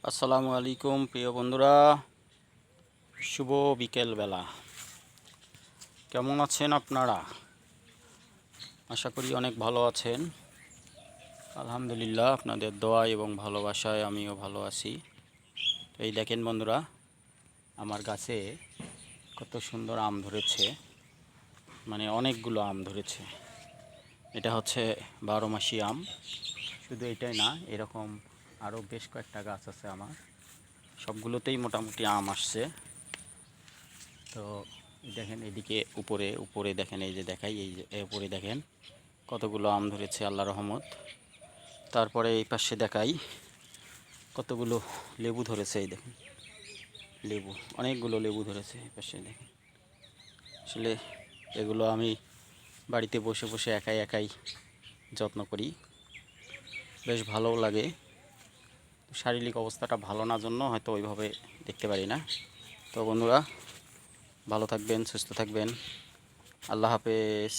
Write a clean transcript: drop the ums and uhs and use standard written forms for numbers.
আসসালামু আলাইকুম প্রিয় বন্ধুরা, শুভ বিকেল বেলা। কেমন আছেন আপনারা? আশা করি অনেক ভালো আছেন। আলহামদুলিল্লাহ, আপনাদের দোয়া এবং ভালোবাসায় আমিও ভালো আছি। তো এই দেখেন বন্ধুরা, আমার গাছে কত সুন্দর আম ধরেছে, মানে অনেকগুলো আম ধরেছে। এটা হচ্ছে 12 মাসি আম। শুধু এটাই না, এরকম আরও বেশ কয়েকটা গাছ আছে আমার, সবগুলোতেই মোটামুটি আম আসছে। তো দেখেন এদিকে উপরে উপরে দেখেন, এই যে দেখাই, এই যে উপরে দেখেন কতগুলো আম ধরেছে, আল্লাহ রহমত। তারপরে এই পাশে দেখাই কতগুলো লেবু ধরেছে, এই দেখেন লেবু, অনেকগুলো লেবু ধরেছে এই পাশে দেখেন। আসলে এগুলো আমি বাড়িতে বসে বসে একাই একাই যত্ন করি, বেশ ভালোও লাগে। শারীরিক অবস্থাটা ভালো না জন্য হয়তো ওইভাবে দেখতে পারি না। তো বন্ধুরা, ভালো থাকবেন, সুস্থ থাকবেন, আল্লাহ হাফেজ।